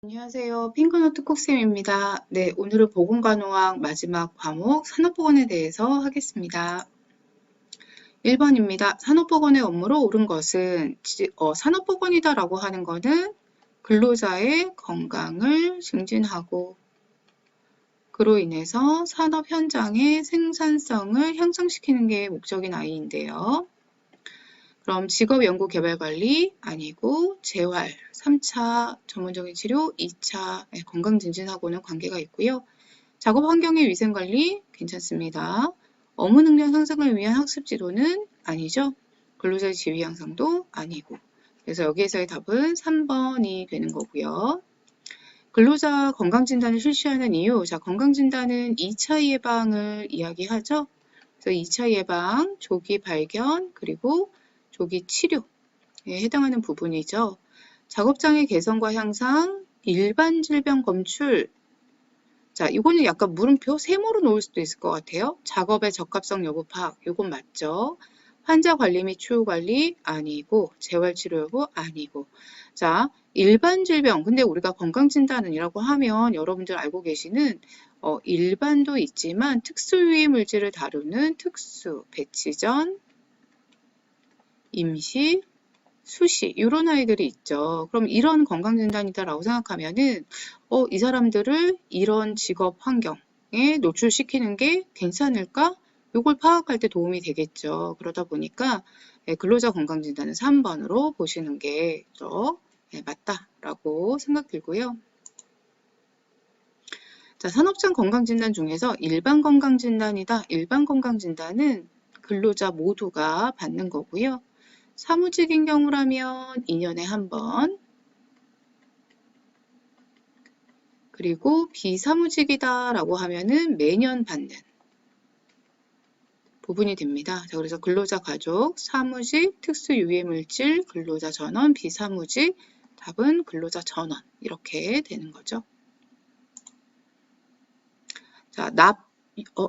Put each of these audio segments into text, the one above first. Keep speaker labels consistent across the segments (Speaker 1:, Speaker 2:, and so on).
Speaker 1: 안녕하세요. 핑크노트 콕쌤입니다. 네, 오늘은 보건간호학 마지막 과목 산업보건에 대해서 하겠습니다. 1번입니다. 산업보건의 업무로 옳은 것은 산업보건이다라고 하는 것은 근로자의 건강을 증진하고 그로 인해서 산업 현장의 생산성을 향상시키는 게 목적인 아이인데요. 그럼 직업연구개발관리 아니고 재활, 3차 전문적인 치료, 2차 건강증진하고는 관계가 있고요. 작업 환경의 위생관리 괜찮습니다. 업무 능력 향상을 위한 학습 지도는 아니죠. 근로자의 지위 향상도 아니고. 그래서 여기에서의 답은 3번이 되는 거고요. 근로자 건강진단을 실시하는 이유, 자, 건강진단은 2차 예방을 이야기하죠. 그래서 2차 예방, 조기 발견, 그리고 조기 치료에 해당하는 부분이죠. 작업장의 개선과 향상, 일반 질병 검출. 자, 이거는 약간 물음표 세모로 놓을 수도 있을 것 같아요. 작업의 적합성 여부 파악, 이건 맞죠. 환자 관리 및 추후 관리 아니고, 재활치료 여부 아니고. 자, 일반 질병. 근데 우리가 건강진단이라고 하면 여러분들 알고 계시는 일반도 있지만 특수유해 물질을 다루는 특수, 배치전, 임시, 수시 이런 아이들이 있죠. 그럼 이런 건강진단이다라고 생각하면은 이 사람들을 이런 직업 환경에 노출시키는 게 괜찮을까? 이걸 파악할 때 도움이 되겠죠. 그러다 보니까 근로자 건강진단은 3번으로 보시는 게 더 맞다라고 생각 들고요. 자, 산업장 건강진단 중에서 일반 건강진단이다. 일반 건강진단은 근로자 모두가 받는 거고요. 사무직인 경우라면 2년에 한 번, 그리고 비사무직이다라고 하면은 매년 받는 부분이 됩니다. 자, 그래서 근로자 가족, 사무직, 특수유해물질, 근로자 전원, 비사무직, 답은 근로자 전원 이렇게 되는 거죠. 자,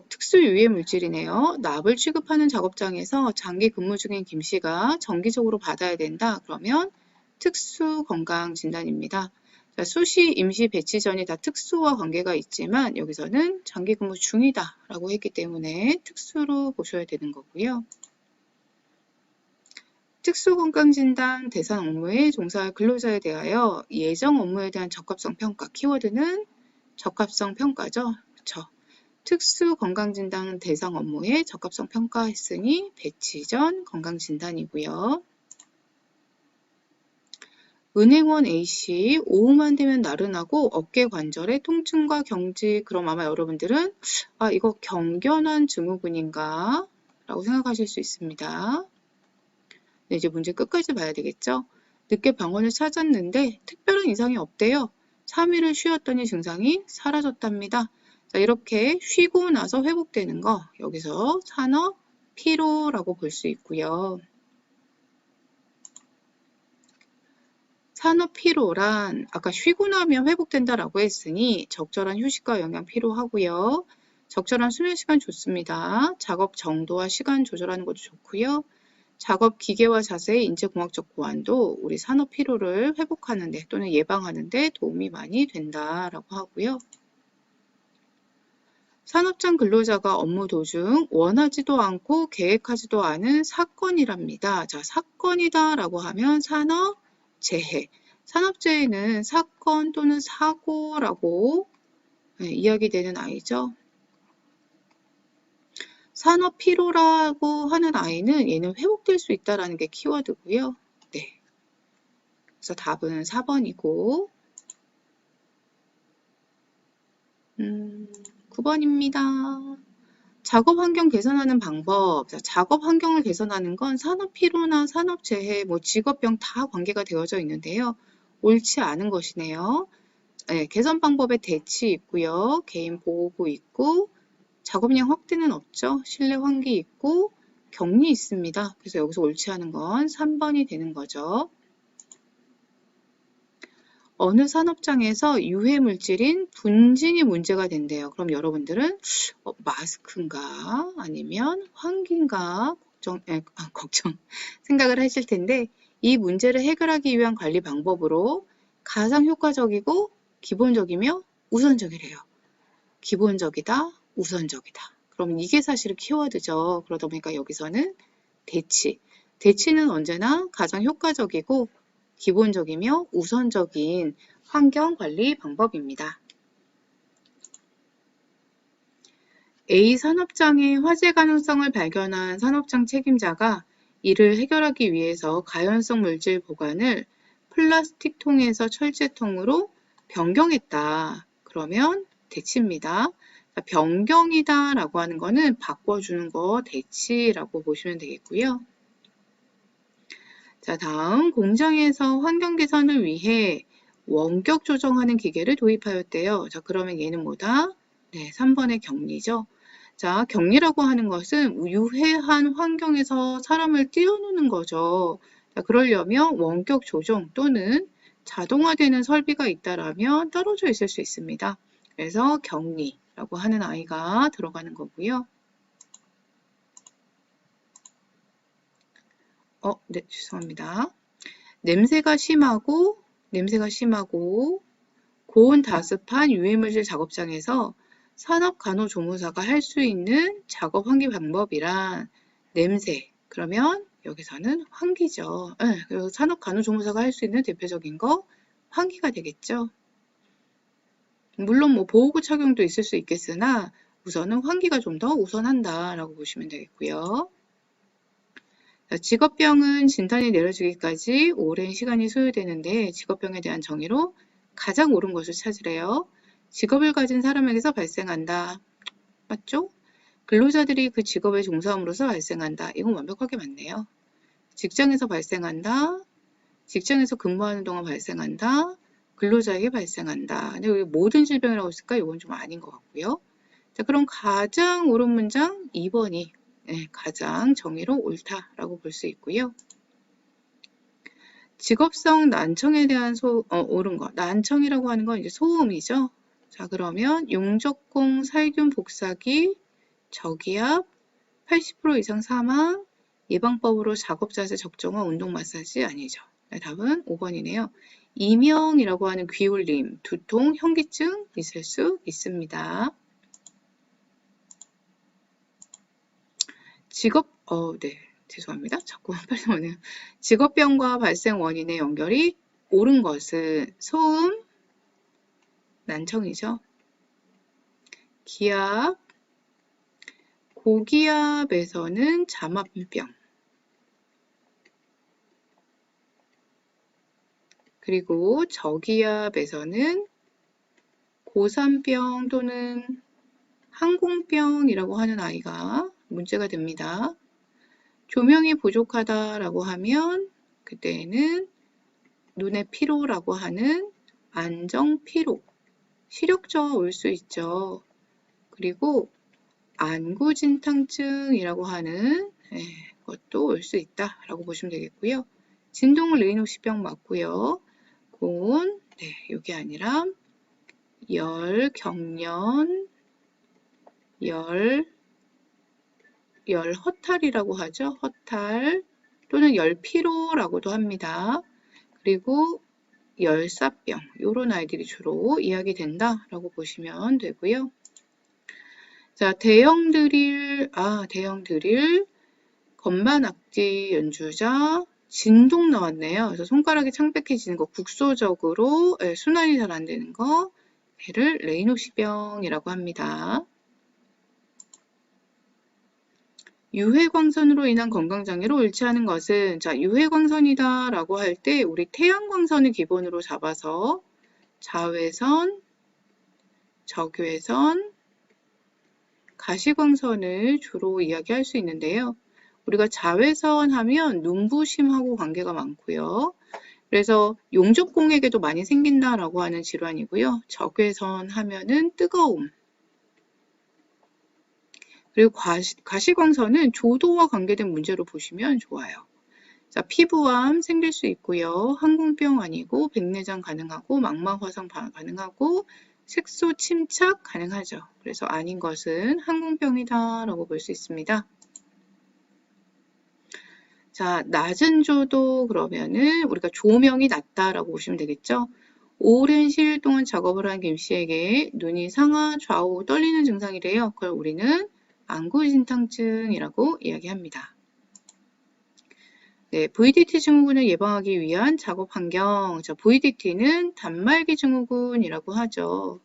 Speaker 1: 특수유해물질이네요. 납을 취급하는 작업장에서 장기 근무 중인 김 씨가 정기적으로 받아야 된다. 그러면 특수건강진단입니다. 자, 수시, 임시, 배치 전이 다 특수와 관계가 있지만 여기서는 장기 근무 중이다 라고 했기 때문에 특수로 보셔야 되는 거고요. 특수건강진단 대상 업무에 종사할 근로자에 대하여 예정 업무에 대한 적합성 평가, 키워드는 적합성 평가죠. 그렇죠. 특수건강진단 대상 업무에 적합성 평가했으니 배치 전 건강진단이고요. 은행원 A씨, 오후만 되면 나른하고 어깨 관절의 통증과 경직. 그럼 아마 여러분들은 이거 경견환 증후군인가? 라고 생각하실 수 있습니다. 네, 이제 문제 끝까지 봐야 되겠죠? 늦게 병원을 찾았는데 특별한 이상이 없대요. 3일을 쉬었더니 증상이 사라졌답니다. 자, 이렇게 쉬고 나서 회복되는 거 여기서 산업 피로라고 볼 수 있고요. 산업 피로란 아까 쉬고 나면 회복된다라고 했으니 적절한 휴식과 영양 필요하고요. 적절한 수면 시간 좋습니다. 작업 정도와 시간 조절하는 것도 좋고요. 작업 기계와 자세의 인체공학적 보완도 우리 산업 피로를 회복하는 데 또는 예방하는 데 도움이 많이 된다라고 하고요. 산업장 근로자가 업무 도중 원하지도 않고 계획하지도 않은 사건이랍니다. 자, 사건이다라고 하면 산업재해. 산업재해는 사건 또는 사고라고 이야기되는 아이죠. 산업 피로라고 하는 아이는 얘는 회복될 수 있다라는 게 키워드고요. 네. 그래서 답은 4번이고 9번입니다. 작업 환경 개선하는 방법. 자, 작업 환경을 개선하는 건 산업 피로나 산업 재해, 직업병 다 관계가 되어져 있는데요. 옳지 않은 것이네요. 네, 개선 방법에 대치 있고요. 개인 보호구 있고 작업량 확대는 없죠. 실내 환기 있고 격리 있습니다. 그래서 여기서 옳지 않은 건 3번이 되는 거죠. 어느 산업장에서 유해 물질인 분진이 문제가 된대요. 그럼 여러분들은 마스크인가 아니면 환기인가 걱정 생각을 하실 텐데 이 문제를 해결하기 위한 관리 방법으로 가장 효과적이고 기본적이며 우선적이래요. 기본적이다, 우선적이다. 그럼 이게 사실은 키워드죠. 그러다 보니까 여기서는 대치. 대치는 언제나 가장 효과적이고 기본적이며 우선적인 환경관리 방법입니다. A 산업장의 화재 가능성을 발견한 산업장 책임자가 이를 해결하기 위해서 가연성 물질 보관을 플라스틱 통에서 철제통으로 변경했다. 그러면 대치입니다. 변경이다 라고 하는 거는 바꿔주는 거 대치라고 보시면 되겠고요. 자, 다음 공장에서 환경 개선을 위해 원격 조정하는 기계를 도입하였대요. 자, 그러면 얘는 뭐다? 네, 3번의 격리죠. 자, 격리라고 하는 것은 유해한 환경에서 사람을 띄워놓는 거죠. 자, 그러려면 원격 조정 또는 자동화되는 설비가 있다라면 떨어져 있을 수 있습니다. 그래서 격리라고 하는 아이가 들어가는 거고요. 네, 죄송합니다. 냄새가 심하고 고온 다습한 유해물질 작업장에서 산업간호조무사가 할 수 있는 작업 환기 방법이란 냄새, 그러면 여기서는 환기죠. 네, 그리고 산업간호조무사가 할 수 있는 대표적인 거 환기가 되겠죠. 물론 뭐 보호구 착용도 있을 수 있겠으나 우선은 환기가 좀 더 우선한다라고 보시면 되겠고요. 직업병은 진단이 내려지기까지 오랜 시간이 소요되는데 직업병에 대한 정의로 가장 옳은 것을 찾으래요. 직업을 가진 사람에게서 발생한다. 맞죠? 근로자들이 그 직업에 종사함으로써 발생한다. 이건 완벽하게 맞네요. 직장에서 발생한다. 직장에서 근무하는 동안 발생한다. 근로자에게 발생한다. 근데 왜 모든 질병이라고 했을까? 이건 좀 아닌 것 같고요. 자, 그럼 가장 옳은 문장 2번이 가장 정의로 옳다라고 볼 수 있고요. 직업성 난청에 대한 옳은 거. 난청이라고 하는 건 이제 소음이죠. 자, 그러면 용적공 살균 복사기, 저기압, 80% 이상 사망, 예방법으로 작업 자세 적정화 운동 마사지 아니죠. 네, 답은 5번이네요. 이명이라고 하는 귀울림, 두통, 현기증 있을 수 있습니다. 네, 죄송합니다. 자꾸 빨리 오네요. 직업병과 발생 원인의 연결이 옳은 것은 소음, 난청이죠. 기압, 고기압에서는 잠합병, 그리고 저기압에서는 고산병 또는 항공병이라고 하는 아이가 문제가 됩니다. 조명이 부족하다라고 하면 그때는 눈의 피로라고 하는 안정피로, 시력저하 올 수 있죠. 그리고 안구진탕증이라고 하는 것도 올 수 있다라고 보시면 되겠고요. 진동 레이노시병 맞고요. 고온, 이게 아니라 열, 경련, 열 허탈이라고 하죠. 허탈 또는 열피로라고도 합니다. 그리고 열사병, 이런 아이들이 주로 이야기된다라고 보시면 되고요. 자, 대형 드릴, 건반 악기 연주자, 진동 나왔네요. 그래서 손가락이 창백해지는 거, 국소적으로 순환이 잘 안 되는 거, 얘를 레이노시병이라고 합니다. 유해광선으로 인한 건강장애로 옳지 않은 것은, 자, 유해광선이다 라고 할 때 우리 태양광선을 기본으로 잡아서 자외선, 적외선, 가시광선을 주로 이야기할 수 있는데요. 우리가 자외선 하면 눈부심하고 관계가 많고요. 그래서 용적공에게도 많이 생긴다라고 하는 질환이고요. 적외선 하면은 뜨거움. 그리고 가시광선은 조도와 관계된 문제로 보시면 좋아요. 자, 피부암 생길 수 있고요. 항공병 아니고 백내장 가능하고 망막화상 가능하고 색소 침착 가능하죠. 그래서 아닌 것은 항공병이다라고 볼 수 있습니다. 자, 낮은 조도 그러면은 우리가 조명이 낮다라고 보시면 되겠죠. 오랜 시일 동안 작업을 한 김씨에게 눈이 상하 좌우 떨리는 증상이래요. 그걸 우리는 안구진탕증이라고 이야기합니다. 네, VDT 증후군을 예방하기 위한 작업 환경. 자, VDT는 단말기 증후군이라고 하죠.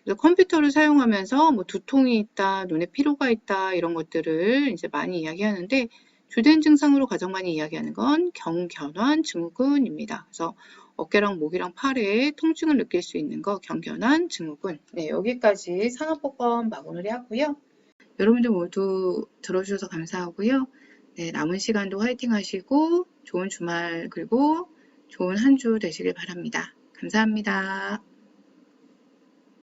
Speaker 1: 그래서 컴퓨터를 사용하면서 뭐 두통이 있다, 눈에 피로가 있다 이런 것들을 이제 많이 이야기하는데 주된 증상으로 가장 많이 이야기하는 건 경견환 증후군입니다. 그래서 어깨랑 목이랑 팔에 통증을 느낄 수 있는 거 경견환 증후군. 네, 여기까지 산업보건 마무리 하고요. 여러분들 모두 들어주셔서 감사하고요. 네, 남은 시간도 화이팅 하시고 좋은 주말 그리고 좋은 한 주 되시길 바랍니다. 감사합니다.